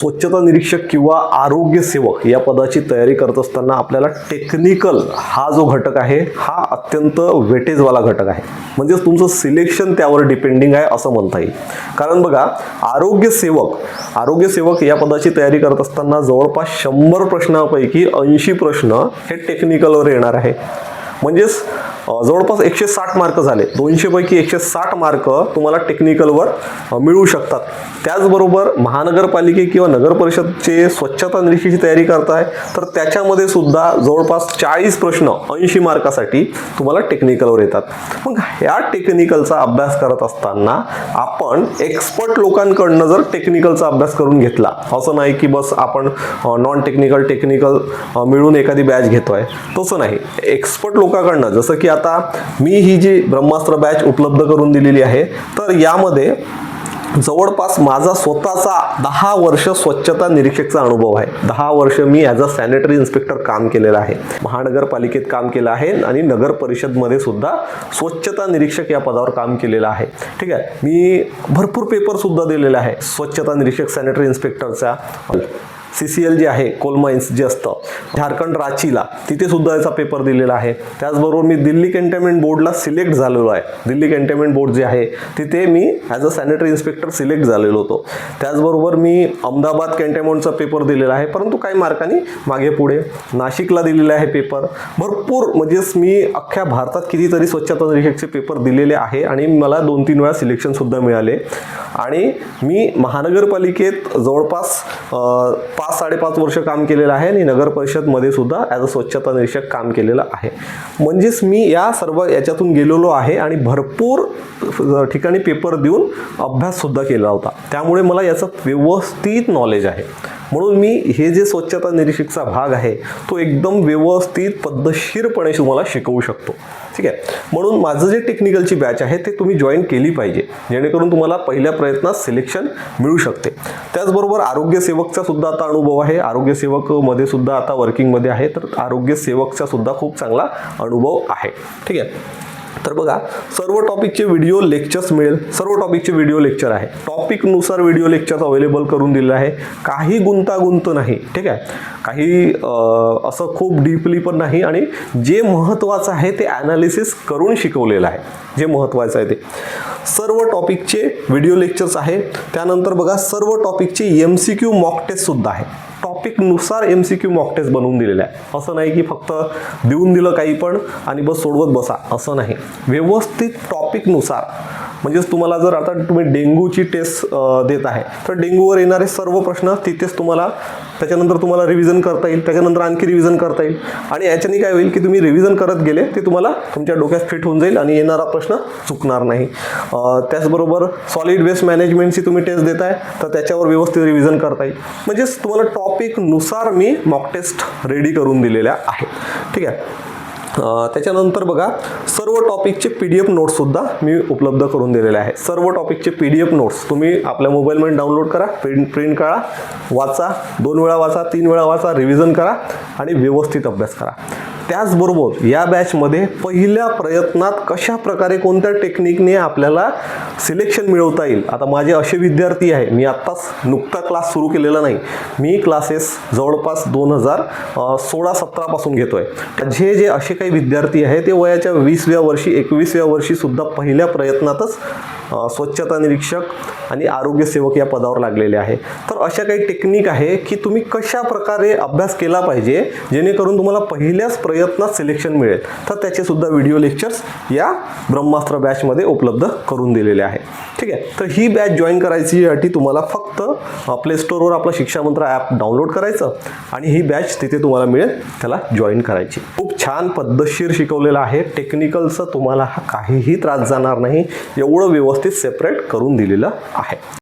स्वच्छता निरीक्षक किंवा आरोग्य सेवक या पदाची तयारी करत असताना आपल्याला टेक्निकल हा जो घटक आहे हा अत्यंत वेटेजवाला घटक आहे. म्हणजे तुमचं सिलेक्शन त्यावर डिपेंडिंग आहे असं म्हणता येईल. कारण बघा, आरोग्य सेवक या पदाची तयारी करत असताना जवळपास 100 प्रश्नांपैकी 80 प्रश्न हे टेक्निकलवर येणार आहे. म्हणजेच जवळपास 160 मार्क झाले. 200 पैकी 160 मार्क तुम्हाला टेक्निकलवर मिळू शकतात. त्याचबरोबर महानगरपालिके किंवा नगर परिषदचे स्वच्छता निरीक्षकाची तयारी करताय तर त्याच्यामध्ये सुद्धा जवळपास 40 प्रश्न 80 मार्कासाठी तुम्हाला टेक्निकलवर येतात. मग ह्या टेक्निकलचा अभ्यास करत असताना आपण एक्सपर्ट लोकांकडनं जर टेक्निकलचा अभ्यास करून घेतला, असं नाही की बस आपण नॉन टेक्निकल मिळून एखादी बॅच घेतोय, तसं नाही. एक्सपर्ट लोकांकडनं, जसं की आता मी ही जी ब्रह्मास्त्र बॅच उपलब्ध करून दिलेली आहे, तर यामध्ये जवळपास माझा स्वतःचा 10 वर्ष स्वच्छता निरीक्षकचा अनुभव आहे. 10 वर्ष मी ॲज अ सॅनिटरी इन्स्पेक्टर काम केलेलं आहे, महानगरपालिकेत काम केलं आहे आणि नगर परिषदमध्ये सुद्धा स्वच्छता निरीक्षक या पदावर काम केलेलं आहे. ठीक आहे. मी भरपूर पेपर सुद्धा दिलेले आहे स्वच्छता निरीक्षक सॅनिटरी इन्स्पेक्टरचा. CCL जे आहे, कोल माइन्स जे असतं, झारखंड रांचीला, तिथे सुद्धा याचा पेपर दिलेला आहे. त्याचबरोबर मी दिल्ली कॅन्टोन्मेंट बोर्डला सिलेक्ट झालेलो आहे. दिल्ली कॅन्टोन्मेंट बोर्ड जे आहे तिथे मी as a sanitary inspector select झालेलो होतो. त्याचबरोबर मी अहमदाबाद कॅन्टोन्मेंटचा पेपर दिलेला आहे, परंतु काही मार्कांनी मागे पुढे. नाशिकला दिलेला आहे पेपर. भरपूर, म्हणजेच मी अख्ख्या भारतात कितीतरी स्वच्छता निरीक्षकचे पेपर दिलेले आहे आणि मला 2-3 वेळा सिलेक्शन सुद्धा मिळाले. आणि मी महानगरपालिकेत जवळपास 5-5.5 वर्ष काम केलेलं आहे आणि नगर परिषदमध्ये सुद्धा ॲज अ स्वच्छता निरीक्षक काम केलेलं आहे. म्हणजेच मी या सर्व याच्यातून गेलेलो आहे आणि भरपूर ठिकाणी पेपर देऊन अभ्यास सुद्धा केला होता. त्यामुळे मला याचं व्यवस्थित नॉलेज आहे. म्हणून मी हे जे स्वच्छता निरीक्षकचा भाग आहे तो एकदम व्यवस्थित पद्धतशीरपणे तुम्हाला शिकवू शकतो. ठीक आहे. म्हणून माझं जे टेक्निकलची बॅच आहे ते तुम्ही जॉईन केली पाहिजे, जेणेकरून तुम्हाला पहिल्या प्रयत्नात सिलेक्शन मिळू शकते. त्याचबरोबर आरोग्य सेवकचा सुद्धा आता अनुभव आहे. आरोग्य सेवकमध्ये सुद्धा आता वर्किंगमध्ये आहे, तर आरोग्य सेवकचा सुद्धा खूप चांगला अनुभव आहे. ठीक आहे. तर बघा, सर्व टॉपिकचे व्हिडिओ लेक्चर्स मिळेल. सर्व टॉपिकचे व्हिडिओ लेक्चर आहे. टॉपिकनुसार व्हिडिओ लेक्चर्स अवेलेबल करून दिलेलं आहे. काही गुंतागुंत नाही. ठीक आहे. काही असं खूप डीपली पण नाही आणि जे महत्त्वाचं आहे ते ॲनालिसिस करून शिकवलेलं आहे. जे महत्त्वाचं आहे ते सर्व टॉपिकचे व्हिडिओ लेक्चर्स आहे. त्यानंतर बघा, सर्व टॉपिकचे MCQ मॉक टेस्ट सुद्धा आहे. टॉपिकनुसार MCQ मॉक टेस्ट बनवून दिलेलं आहे. असं नाही की फक्त देऊन दिलं काही पण आणि बस सोडवत बसा, असं नाही. व्यवस्थित टॉपिकनुसार. म्हणजेच तुम्हाला जर आता तुम्ही डेंग्यूची टेस्ट देत आहे तर डेंग्यूवर येणारे सर्व प्रश्न तिथेच तुम्हाला, त्याच्यानंतर तुम्हाला रिव्हिजन करता येईल, त्याच्यानंतर आणखी रिव्हिजन करता येईल. आणि याच्याने काय होईल की तुम्ही रिव्हिजन करत गेले ते तुम्हाला तुमच्या डोक्यात फिट होऊन जाईल आणि येणारा प्रश्न चुकणार नाही. त्याचबरोबर सॉलिड वेस्ट मॅनेजमेंटची तुम्ही टेस्ट देत आहे तर त्याच्यावर व्यवस्थित रिव्हिजन करता येईल. म्हणजेच तुम्हाला टॉपिकनुसार मी मॉक टेस्ट रेडी करून दिलेल्या आहेत. ठीक आहे. त्याच्यानंतर बघा, सर्व टॉपिकचे PDF नोट्ससुद्धा मी उपलब्ध करून दिलेले आहे. सर्व टॉपिकचे PDF नोट्स तुम्ही आपल्या मोबाईलमध्ये डाउनलोड करा, प्रिंट काढा, वाचा, 2 वेळा वाचा, 3 वेळा वाचा, रिव्हिजन करा आणि व्यवस्थित अभ्यास करा. त्याचबरोबर या बॅचमध्ये पहिल्या प्रयत्नात कशा प्रकारे कोणत्या टेक्निकने आपल्याला सिलेक्शन मिळवता येईल. आता माझे असे विद्यार्थी आहे, मी आत्ताच नुकता क्लास सुरू केलेला नाही, मी क्लासेस जवळपास 2016-17 पासून घेतोय. जे असे काही विद्यार्थी आहे ते वयाच्या 20व्या वर्षी 21व्या वर्षी सुद्धा पहिल्या प्रयत्नातच स्वच्छता निरीक्षक आणि आरोग्य सेवक या पदावर लागलेले आहे. तर अशा काही टेक्निक आहे की तुम्ही कशा प्रकारे अभ्यास केला पाहिजे जेणेकरून तुम्हाला पहिल्याच प्रयत्नात सिलेक्शन मिळेल. तर त्याचे सुद्धा व्हिडिओ लेक्चर्स या ब्रह्मास्त्र बॅचमध्ये उपलब्ध करून दिलेले आहे. ठीक आहे. तर ही बॅच जॉईन करायची यासाठी तुम्हाला फक्त प्ले स्टोअरवर आपलं शिक्षा मंत्र ॲप डाउनलोड करायचं आणि ही बॅच तिथे तुम्हाला मिळेल, त्याला जॉईन करायची. खूप छान पद्धतशीर शिकवलेलं आहे. टेक्निकलचं तुम्हाला काहीही त्रास जाणार नाही, एवढं व्यवस्थित सेपरेट करून दिलेलं आहे.